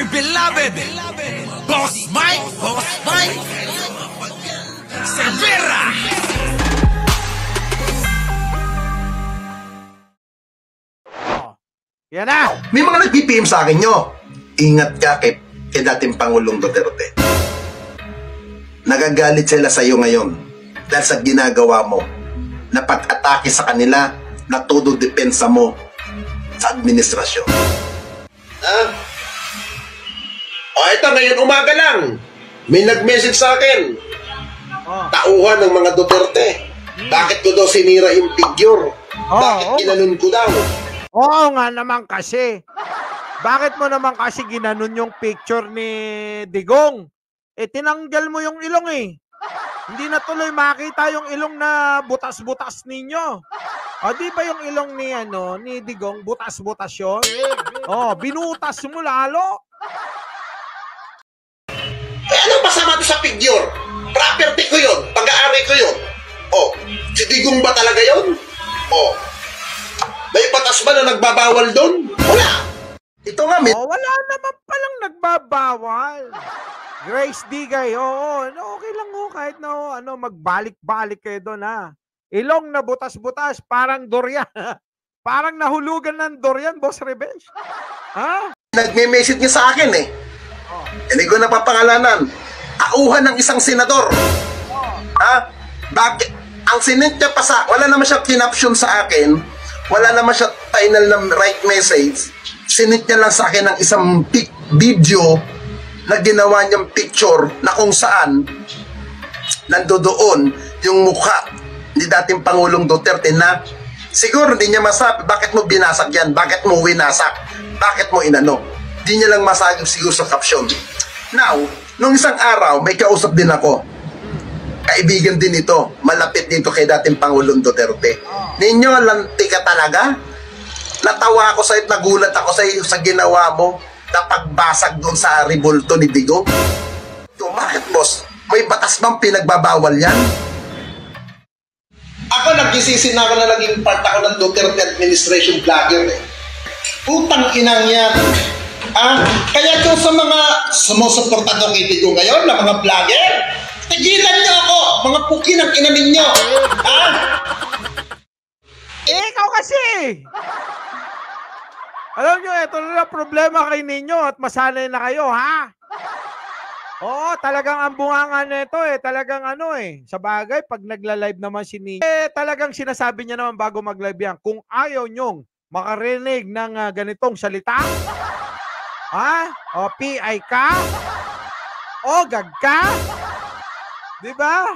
my beloved Boss Mike Cervera. Yan na. May mga nag-PPM sa akin nyo. Ingat ka kay dating Pangulong Duterte. Nagagalit sila sa iyo ngayon dahil sa ginagawa mo na pag-atake sa kanila na todo depensa mo sa administrasyon. Ito ngayon umaga lang. May nag-message sa akin. Tauhan ng mga Duterte. Bakit ko daw sinira yung figure? Bakit ginanon ko daw? Oo nga naman kasi. Bakit mo naman kasi ginanon yung picture ni Digong? Tinanggal mo yung ilong eh. Hindi na tuloy makita yung ilong na butas-butas ninyo. Di ba yung ilong ni Digong butas-butas yun? Binutas mo lalo. Ano masama doon sa figure? Property ko yun. Pag-aari ko yun. Si Digong ba talaga yun? May batas ba na nagbabawal doon? Wala. Ito nga, wala naman palang nagbabawal. Grace Digay, okay lang kahit na magbalik-balik kayo doon Ilong na butas-butas, parang durian. Parang nahulugan ng durian, Boss Revenge. Nagme-message niya sa akin Hindi ko napapangalanan. Auhan ng isang senador. Bakit? Ang sinend niya pa wala naman siya kinaption sa akin. Wala naman siya final na right message. Sinend niya lang sa akin ng isang video na ginawa niyang picture na kung saan nandoon yung mukha ni dating Pangulong Duterte na siguro hindi niya masabi bakit mo binasag yan, bakit mo winasak, bakit mo inano. Hindi niya lang masabi siguro sa caption. Now, nung isang araw, may kausap din ako. Kaibigan din ito, malapit dito kay dating Pangulong Duterte. Ninyo, lanti ka talaga? Natawa ako sa'yo, nagulat ako sa'yo sa ginawa mo na pagbasag doon sa ribulto ni Digong. Bakit, boss? May batas bang pinagbabawal yan? Ako nagkisisi na ako na naging part ako ng Duterte administration vlogger Putang inang yan. Kaya doon sa mga sumusuportado kay Digong ngayon na mga vlogger, tigilan niyo ako, mga puki ng ina ninyo. Ikaw kasi. Alam nyo, ito na problema kay ninyo at masanay na kayo, talagang ang bunganga nito talagang sa bagay, pag nagla-live naman si Ninyo, talagang sinasabi niya naman bago mag-live yan, kung ayaw nyong makarinig ng ganitong salita, PI ka, gag ka, di ba?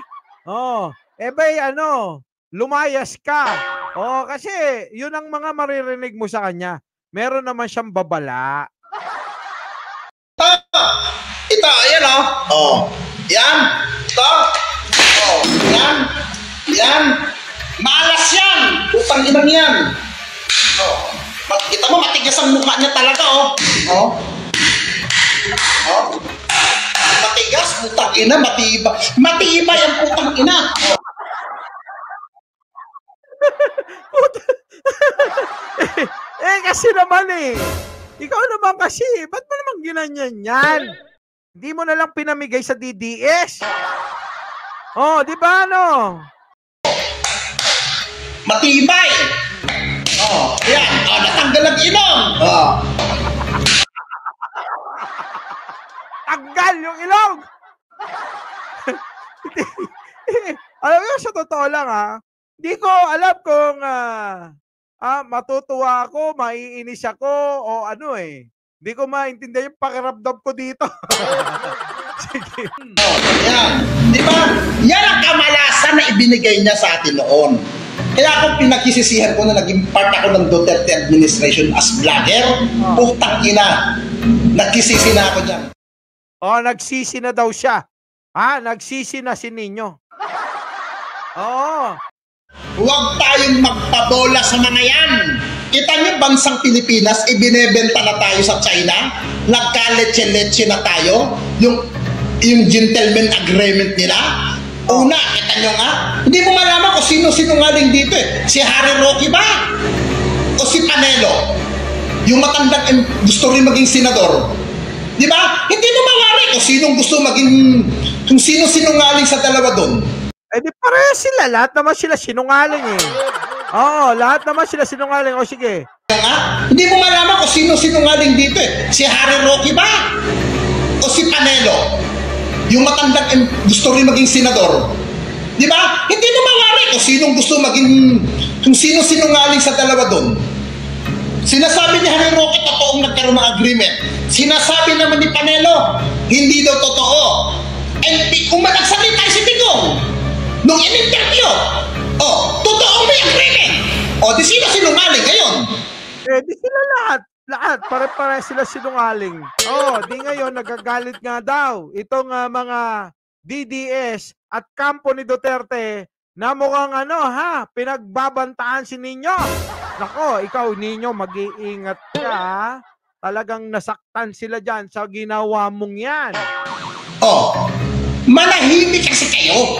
Lumayas ka. Kasi yun ang mga maririnig mo sa kanya. Meron naman siyang babala. Ito, ayan Yan. Ito. Yan. Yan. Malas yan. Putang inang yan. Kita mo, matigas ang mukha niya talaga, Matigas, putang ina, matibay. Matibay ang putang ina. Kasi naman ikaw naman kasi, ba't mo naman ginanyan yan? Hindi mo na lang pinamigay sa DDS. Di ba Matibay. Yan. Natanggal ang ilong. Tanggal yung ilong. Alam mo, sa totoo lang hindi ko alam kung matutuwa ako, maiinis ako, o hindi ko maintindihan yung pakiramdam ko dito. Sige. Yan. Di ba? Yan ang kamalasan na ibinigay niya sa atin noon. Kaya ako pinagsisisihan ko na naging part ako ng Duterte administration as vlogger. Putang ina. Nagsisisi na ako dyan. Nagsisi na daw siya. Nagsisi na si Ninyo. Huwag tayong magpabola sa mga yan. Kita niyo, bansang Pilipinas, ibinebenta na tayo sa China. Nagka-leche-leche na tayo. Yung gentleman agreement nila. Una, kita nyo hindi mo malaman kung sino-sinungaling dito Si Harry Roque ba? O si Panelo? Yung matandang gusto rin maging senador. Di ba? Hindi mo mawari kung sinong gusto maging, kung sino sinungaling sa dalawa doon. Eh di pareho sila. Lahat naman sila sinungaling eh. Oo, lahat naman sila sinungaling. O sige. Hindi mo malaman kung sino sinungaling dito eh. Si Harry Roque ba? O si Panelo? Yung matandang gusto rin maging senador. Di ba? Hindi mo mawari kung sinong gusto maging, kung sino sinungaling sa dalawa doon. Sinasabi ni Harry Roque, totoong nagkaroon ng agreement. Sinasabi naman ni Panelo, hindi daw totoo. And kung nagsalita si Digong, nung in-interview, totoo may agreement. Di sino sinungaling ngayon? Eh di sila lahat. Lahat. Pare-pare sila sinungaling. Di ngayon nagagalit nga daw. Itong mga DDS at kampo ni Duterte na mukhang pinagbabantaan si Nino. Nako, ikaw Nino, mag-iingat ka. Talagang nasaktan sila dyan sa ginawa mong yan. Manahimik kasi kayo.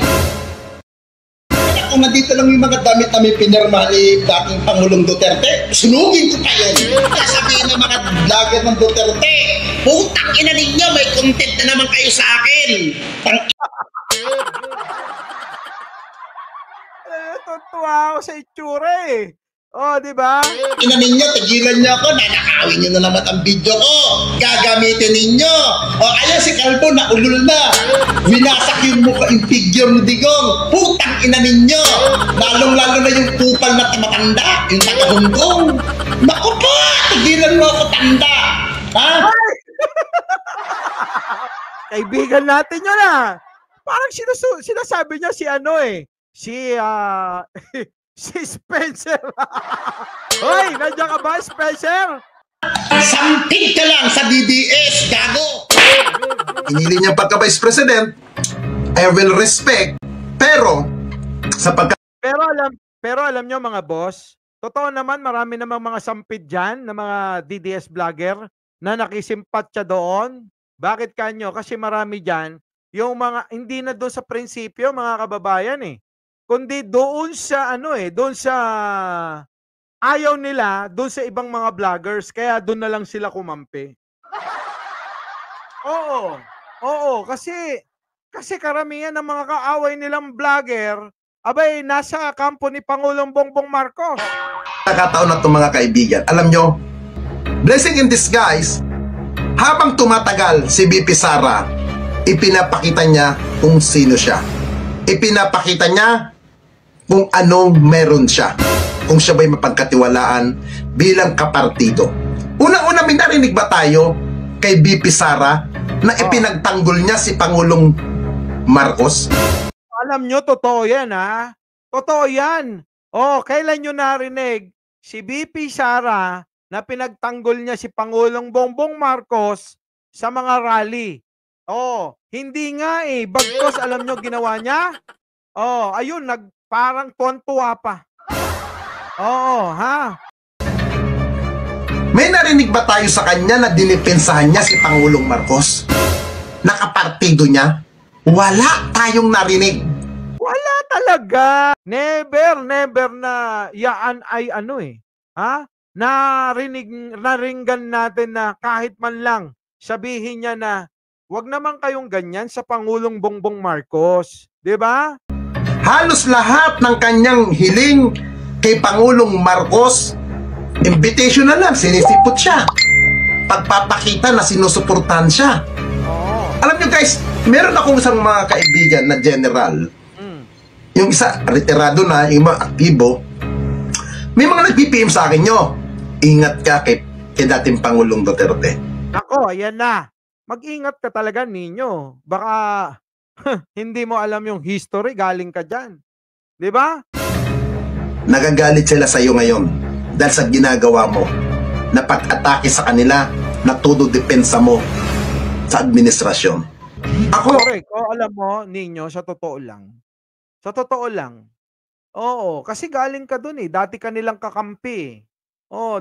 Kung nandito lang yung mga damit na may pinirma ni dating Pangulong Duterte, sunugin ko kayo. Kaya sabihin ng mga vlogger ng Duterte, putang ina ninyo, may content na naman kayo sa akin. Tutuwa ako sa itsura eh. Di ba? Ina ninyo, tigilan nyo ako, nanakawin nyo na naman ang video ko. Gagamitin ninyo. Ayan si Calvo, naulol na. Winasak yung mukha, yung figure ni Digong. Putang ina ninyo. Lalong-lalo na yung kupal na matanda, yung taga-Hong Kong. Naku po, tigilan mo ako, tanda. Ha? Kaibigan natin yun Parang sinasabi niya si Spencer. Hoy, nandiyan ka ba, Spencer? Sampid ka lang sa DDS, gago! Pinili niya pagka-vice president, I will respect, pero sa pagka... Pero alam nyo mga boss, totoo naman marami namang mga sampid dyan na mga DDS vlogger na nakisimpatya doon. Bakit kanyo? Kasi marami dyan yung mga hindi na doon sa prinsipyo mga kababayan kundi doon sa doon sa ayaw nila doon sa ibang mga vloggers, kaya doon na lang sila kumampi. Oo, kasi karamihan ng mga kaaway nilang vlogger nasa kampo ni Pangulong Bongbong Marcos. Nakataon na itong mga kaibigan. Alam nyo, blessing in disguise, habang tumatagal si BP Sara, ipinapakita niya kung sino siya. Ipinapakita niya kung anong meron siya, kung siya ba'y mapagkatiwalaan bilang kapartido. Unang-una, may narinig ba tayo kay BP Sara na ipinagtanggol niya si Pangulong Marcos? Alam nyo, totoo yan Totoo yan. Kailan nyo narinig si BP Sara na pinagtanggol niya si Pangulong Bongbong Marcos sa mga rally? Hindi nga bagkos alam nyo ginawa niya? Ayun, parang tuwan-tuwa pa. May narinig ba tayo sa kanya na dinipensahan niya si Pangulong Marcos? Nakapartido niya? Wala tayong narinig. Wala talaga. Never na yaan ay naringgan natin na kahit man lang sabihin niya na wag naman kayong ganyan sa Pangulong Bongbong Marcos. 'Di ba? Halos lahat ng kanyang hiling kay Pangulong Marcos, invitation na lang, sinisipot siya. Pagpapakita na sinusuportahan siya. Alam niyo guys, meron akong isang mga kaibigan na general. Yung isa, retirado na, yung mga aktibo. May mga nag-PPM sa akin nyo. Ingat ka kay dating Pangulong Duterte. Ako, ayan na. Mag-ingat ka talaga ninyo. Baka hindi mo alam yung history, galing ka dyan. Di ba? Nagagalit sila sa iyo ngayon dahil sa ginagawa mo na pag-atake sa kanila na todo depensa mo sa administrasyon. Correct. Alam mo, Ninyo, sa totoo lang. Oo, kasi galing ka dun dati ka nilang kakampi.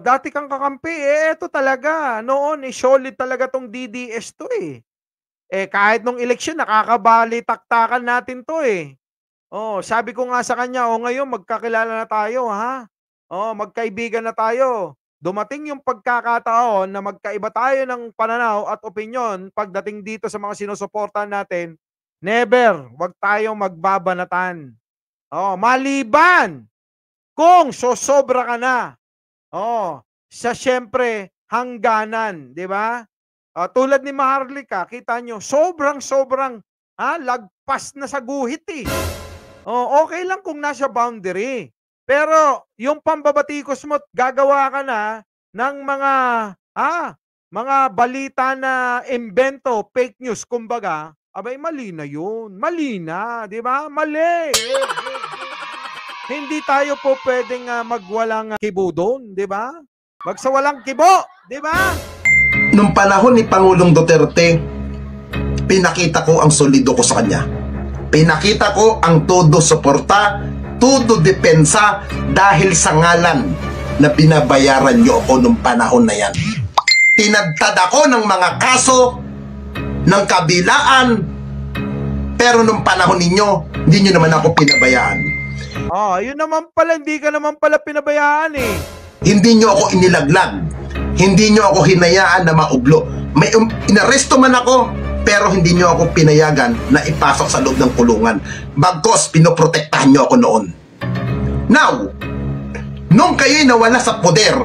Dati kang kakampi. Eto talaga. Noon, solid talaga tong DDS to kahit nung eleksyon, nakakabali-taktakan natin to sabi ko nga sa kanya, ngayon magkakilala na tayo, ha? Magkaibigan na tayo. dumating yung pagkakataon na magkaiba tayo ng pananaw at opinyon pagdating dito sa mga sinusuportahan natin, never, wag tayong magbabanatan. Maliban kung sosobra ka na. Sa syempre hangganan, di ba? Tulad ni Maharlika, kita nyo, sobrang lagpas na sa guhit eh. Okay lang kung nasa boundary. Pero yung pambabatikos mo, gagawa ka na ng mga balita na imbento, fake news, kumbaga, abay mali na yun. Mali na, di ba? Mali. Hindi tayo po pwedeng magwalang kibo doon, di ba? Magsawalang kibo, di ba? Nung panahon ni Pangulong Duterte, pinakita ko ang solido ko sa kanya. Pinakita ko ang todo suporta, todo depensa dahil sa ngalan na binabayaran niyo ako nung panahon na yan. Tinadtad ako ng mga kaso ng kabilaan, pero nung panahon ninyo, hindi niyo naman ako pinabayaan. Yun naman pala, hindi ka naman pala pinabayaan eh. Hindi niyo ako inilaglag. Hindi niyo ako hinayaan na maublo. May inaresto man ako, pero hindi niyo ako pinayagan na ipasok sa loob ng kulungan. Bagkos, pinoprotektahan niyo ako noon. Now, nung kayo'y nawala sa poder,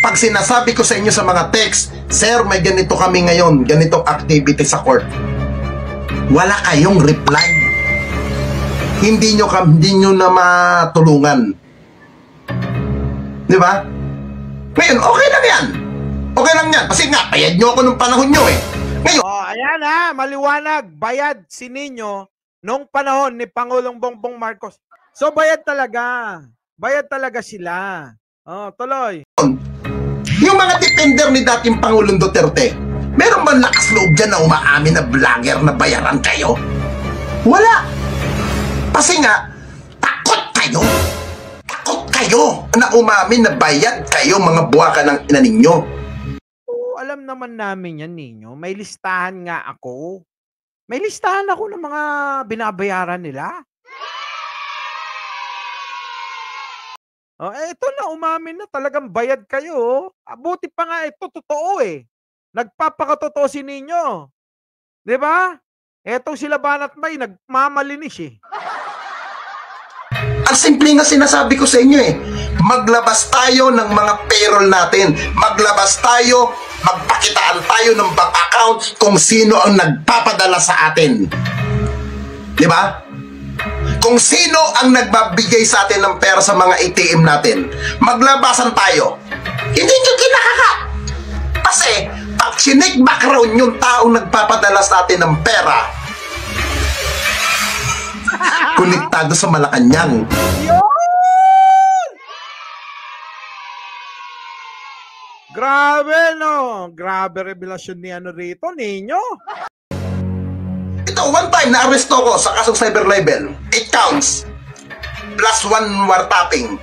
pag sinasabi ko sa inyo sa mga text, Sir, may ganito kami ngayon, ganitong activity sa court, wala kayong reply. Hindi nyo na matulungan. Di ba? Ngayon, okay lang yan. Okay lang yan. Kasi nga, bayad nyo ako nung panahon nyo eh. Ngayon, ayan maliwanag. Bayad si Nino nung panahon ni Pangulong Bongbong Marcos. So, bayad talaga. Bayad talaga sila. Tuloy. Yung mga defender ni dating Pangulong Duterte, meron ba lakas loob dyan na umaamin na vlogger na bayaran kayo? Wala. Kasi nga, takot kayo. Takot kayo na umamin na bayad kayo mga buwaka ng ina ninyo. Alam naman namin yan, Nino. May listahan nga ako. May listahan ako ng mga binabayaran nila. Ito na, umamin na talagang bayad kayo. Buti pa nga ito, totoo eh. Nagpapakatotoo si Nino. Diba? Etong sila Banat May, nagmamalinis eh. Ang simple nga sinasabi ko sa inyo eh. Maglabas tayo ng mga payroll natin. Maglabas tayo, magpakitaan tayo ng bank account kung sino ang nagpapadala sa atin. Diba? Kung sino ang nagbabigay sa atin ng pera sa mga ATM natin. Maglabasan tayo. Hindi nyo kinakakat. Kasi, pag sinig background yung taong nagpapadala sa atin ng pera, konektado sa Malacanang. Yun! Grabe, no? Grabe revelasyon ni rito, Nino. Ito, one time na-arresto ko sa kasong cyber libel. 8 counts. Plus 1 wiretapping.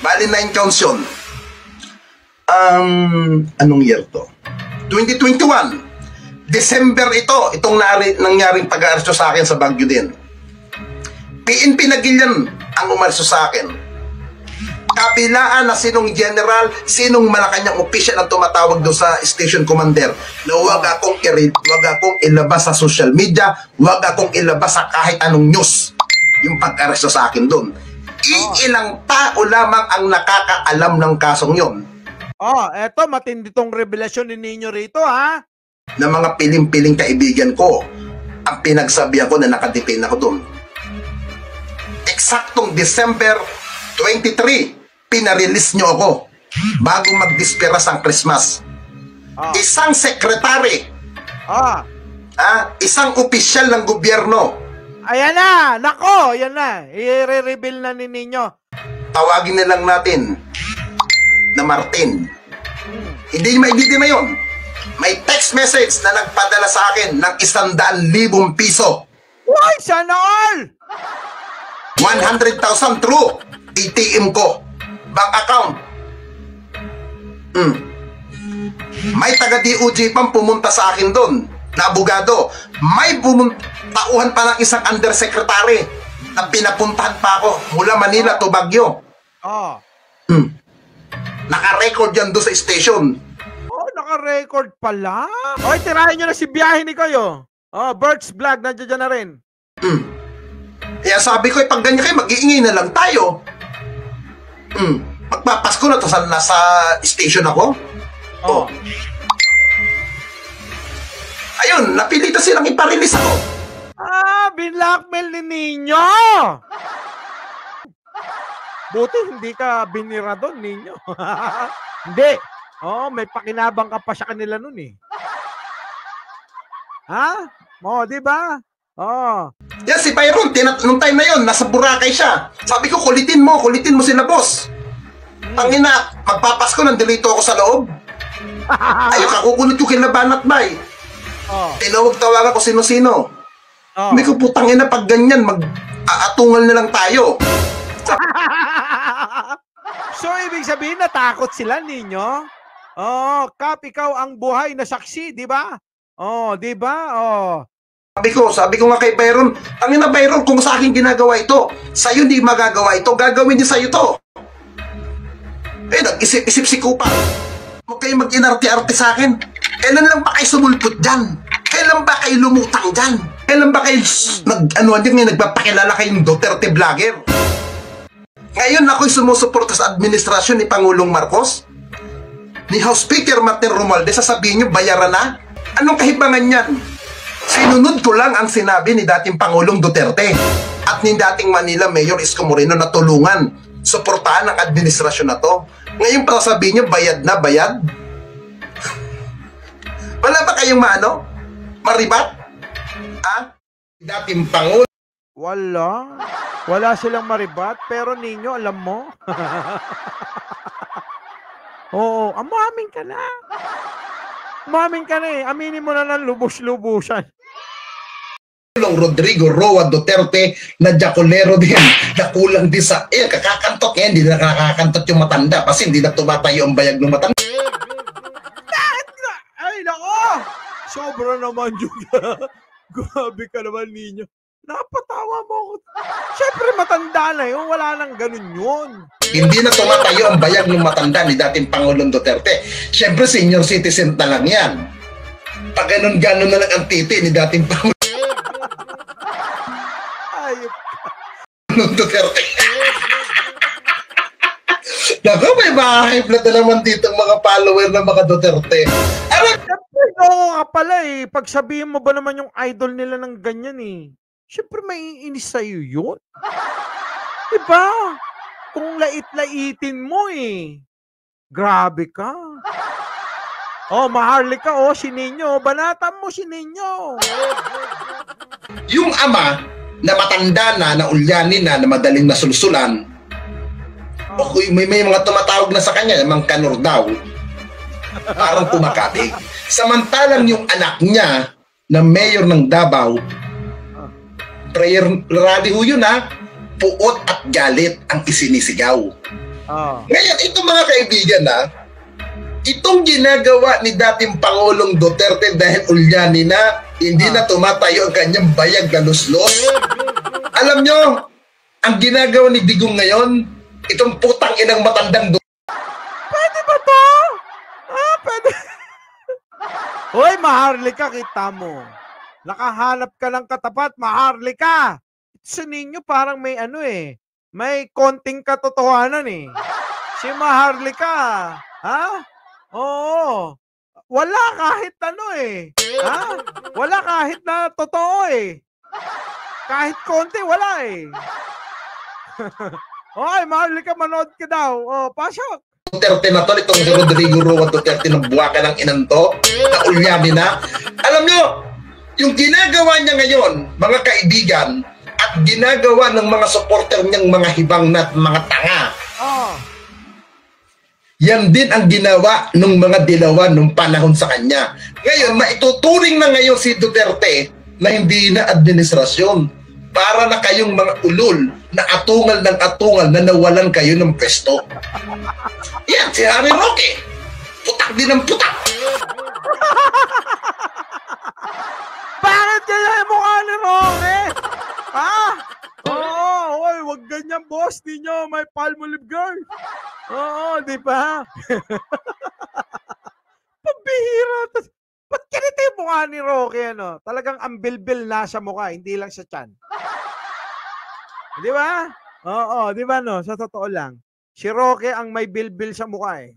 Bali 9 counts yun. Anong year to? 2021. December ito. Itong nangyaring pag-aresto sa akin sa Baguio din. PNP Nagilian ang umaresto sa akin. Kabilaan na sinong general, sinong Malacanang official ang tumatawag doon sa station commander na huwag akong ilabas sa social media, huwag akong ilabas sa kahit anong news yung pag-aresto sa akin doon. Ilang tao lamang ang nakakaalam ng kasong yon. Eto, matindi tong revelasyon ni Nino rito, ha? Na mga piling-piling kaibigan ko ang pinagsabihan ko na nakadetain ako doon. Eksaktong December 23, pinarelease nyo ako bago magdisperas ang Christmas. Isang sekretary, isang opisyal ng gobyerno. Ayan na, nako, yan na. I-reveal na ni Nino. Tawagin na lang natin na Martin. Hindi maibigay na yun. May text message na nagpadala sa akin ng 100,000 piso. Why, sana all? 100,000 true. ATM ko. Bank account. May taga-DOJ pang pumunta sa akin doon na abogado. May tauhan pa ng isang undersecretary na pinapuntahan pa ako mula Manila to Baguio. Oh. Naka-record yan doon sa station. Oh, naka-record pala. Oy, tirahin nyo na si biyahe ni kayo. Oh, Bert's Vlog, nandiyan na rin. Kaya sabi ko, pag ganyan kayo, mag-iingay na lang tayo. Magpapasko na, tapos nasa station ako. Oh. Ayun, napilitan silang iparelease ako. Binlockmail ni Ninyo. Buti hindi ka binira doon, Ninyo. Hindi. Oh, may pakinabang ka pa sa kanila nun eh. Ha? Oh, di ba? Oh. Yan, si Byron, nung time na yun, nasa Boracay siya. Sabi ko, kulitin mo sila, boss. Tangina, magpapasko, nandilito ako sa loob. Ayaw ka, kukulit yung kinabanat, bay. Oh. Tinawag-tawagan ko sino-sino. Oh. May ko, putangina, pag ganyan, mag-aatungal na lang tayo. So, ibig sabihin, natakot sila, Ninyo? Oh, Kap, ikaw ang buhay na saksi, di ba? Oh, di ba? Oh. Sabi ko nga kay Byron, tangina Byron, kung sa akin ginagawa ito, sa'yo hindi magagawa ito, gagawin niya sa'yo to. Nag-isip-isip si Kupa. Huwag kayo mag-inarte-arte sa akin. Kailan lang ba kayo sumulpot dyan? Kailan ba kayo lumutang dyan? Kailan ba kayo nagpapakilala kayong Duterte vlogger? Ngayon ako'y sumusuporta sa administrasyon ni Pangulong Marcos, ni House Speaker Martin Romualdez, sasabihin nyo, bayaran na? Anong kahibangan yan? Sinunod ko lang ang sinabi ni dating Pangulong Duterte at ni dating Manila Mayor Isko Moreno na tulungan, suportahan ang administrasyon na to. Ngayon pa sabihin nyo, bayad na, bayad? Wala ba kayong maribat? Ha? Dating Pangulo. Wala silang maribat, pero Ninyo, alam mo? Oo, umamin ka na. Umamin ka na eh. Aminin mo na ng lubos-lubusan. Rodrigo Roa Duterte na Jacolero din, nakulang din sa kakakantot yan, hindi na nakakakantot yung matanda kasi hindi na tumatayo ang bayag ng matanda. Ay nako, sobra naman yun. Grabe ka naman, Ninyo. Napatawa mo ako. Siyempre matanda na yun, wala nang ganun yun. Hindi na tumatayo ang bayag ng matanda ni dating Pangulong Duterte. Siyempre senior citizen na lang yan. Pag ganun-ganon na lang ang titi ni dating Pangulong Duterte. Naku, may high blood na naman dito ang mga follower ng mga Duterte. Siyempre, oo ka pala eh. Pag sabihin mo ba naman yung idol nila ng ganyan eh. Siyempre, may iinis sa'yo yun. Diba? Kung lait-laitin mo eh. Grabe ka. Oh, Maharlika, oh, si Ninyo. Banatan mo si Ninyo. Yung ama na matanda na ulyanin na madaling nasulsulan, may mga tumatawag na sa kanya, mang kanor daw, parang kumakabig. Samantalang yung anak niya na mayor ng Davao, prayer rally ho yun puot at galit ang isinisigaw. Ngayon, itong mga kaibigan itong ginagawa ni dating Pangulong Duterte dahil ulyani na, hindi na tumatayo ang kanyang bayag na luslos. Alam nyo, ang ginagawa ni Digong ngayon, itong putang inang matandang Pwede ba to? Pwede. Hoy, Maharlika, kita mo. Nakahanap ka ng katapat, Maharlika. Sa ninyo parang may may konting katotohanan eh. Si Maharlika, Oo. Wala kahit Wala kahit na totoo eh. Kahit konti, wala eh. Oy, Maharlika, manood ka daw. Oh, pasok. Duterte na to, itong si Rodrigo Roa Duterte ng buwaka ng inanto, na ulyani na. Alam nyo, yung ginagawa niya ngayon, mga kaibigan, at ginagawa ng mga supporter niyang mga hibang na mga tanga, yan din ang ginawa ng mga dilawan nung panahon sa kanya. Ngayon, maituturing na ngayon si Duterte na hindi na administrasyon. Para na kayong mga ulol na atungal ng atungal na nawalan kayo ng pwesto. Yan, si Harry Roque. Putak din ang putak. Bakit kaya yung mukha ni Roque? Oo, wag ganyan boss ninyo, may Palmolive girl. Oo, di ba? Pambihira. Ba't ganito yung mukha ni Rocky, ano? Talagang ang bilbil na sa mukha, hindi lang sa tiyan. Di ba? Oo, di ba no? Sa totoo lang. Si Rocky ang may bilbil sa mukha eh.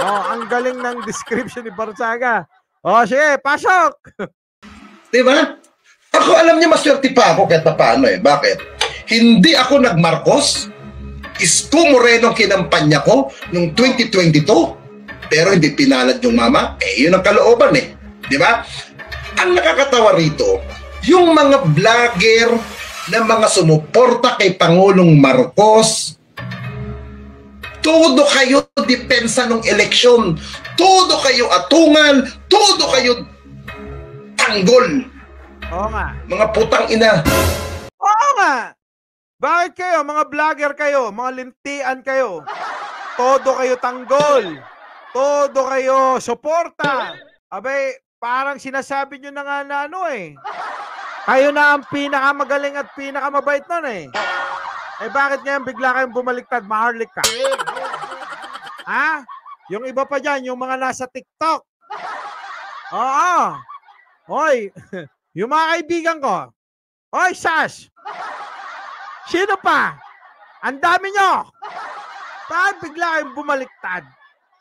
Oh, ang galing ng description ni Barsaga. Oh, sige, pasok! Di ba? Ako alam niya maswerte pa ako kahit na paano eh. Bakit? Hindi ako nag-Marcos. Isko Moreno ang kinampanya ko noong 2022. Pero hindi pinalad yung mama. Eh, yun ang kalooban eh. Di ba? Ang nakakatawa rito, yung mga vlogger na mga sumuporta kay Pangulong Marcos, todo kayo depensa ng eleksyon. Todo kayo atungal. Todo kayo tanggol. Oo nga. Mga putang ina. Oo nga. Bakit kayo, mga vlogger kayo, mga lintian kayo, todo kayo tanggol, todo kayo suporta. Abay, parang sinasabi nyo na nga na ano eh. Kayo na ang pinakamagaling at pinakamabait nun eh. Eh bakit ngayon bigla kayong bumaliktad, maharlik ka? Ha? Yung iba pa dyan, yung mga nasa TikTok. Oo. Hoy, yung mga kaibigan ko. Hoy, Sash! Sino pa? Ang dami nyo! Bakit bigla kayong bumaliktad?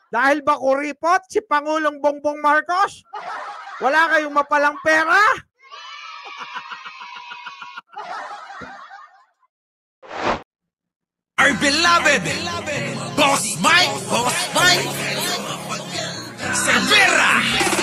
Dahil ba kuripot si Pangulong Bongbong Marcos? Wala kayong mapalang pera? Our beloved Boss Mike Severa.